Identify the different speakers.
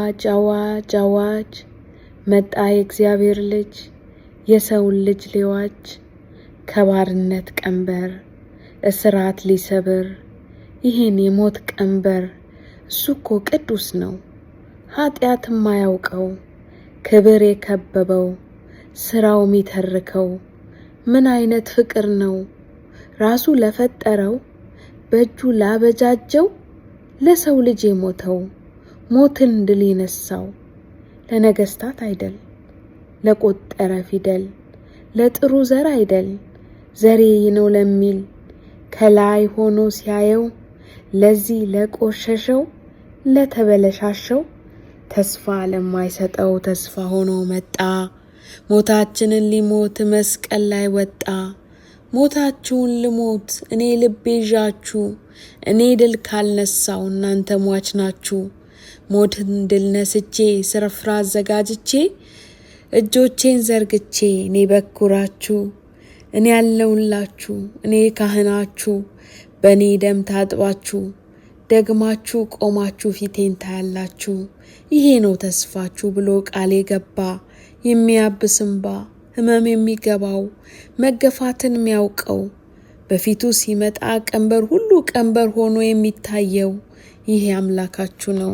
Speaker 1: አዋጅ አዋጅ አዋጅ መጣ የእግዚአብሔር ልጅ የሰውን ልጅ ሊዋጅ ከባርነት ቀንበር እስራት ሊሰብር ይህን የሞት ቀንበር እሱኮ ቅዱስ ነው ኃጢአት የማያውቀው ክብር የከበበው ስራው የሚተርከው ምን አይነት ፍቅር ነው ራሱ ለፈጠረው በእጁ ላበጃጀው ለሰው ልጅ የሞተው ሞትን ድል የነሳው ለነገስታት አይደል ለቆጠረ ፊደል ለጥሩ ዘር አይደል ዘሬ ነው ለሚል ከላይ ሆኖ ሲያየው ለዚህ ለቆሸሸው ለተበለሻሸው ተስፋ ለማይሰጠው ተስፋ ሆኖ መጣ ሞታችንን ሊሞት መስቀል ላይ ወጣ ሞታችሁን ልሞት እኔ ልቤ ይዣችሁ እኔ ድል ካልነሳው እናንተ ሟች ናችሁ ሞትን ድል ነስቼ ስፍራ አዘጋጅቼ እጆቼን ዘርግቼ እኔ በኩራችሁ እኔ ያለውላችሁ እኔ ካህናችሁ በእኔ ደም ታጥባችሁ ደግማችሁ ቆማችሁ ፊቴን ታያላችሁ ይሄ ነው ተስፋችሁ ብሎ ቃል የገባ የሚያብስ እንባ ህመም የሚገባው መገፋትን የሚያውቀው በፊቱ ሲመጣ ቀንበር ሁሉ ቀንበር ሆኖ የሚታየው ይሄ አምላካችሁ ነው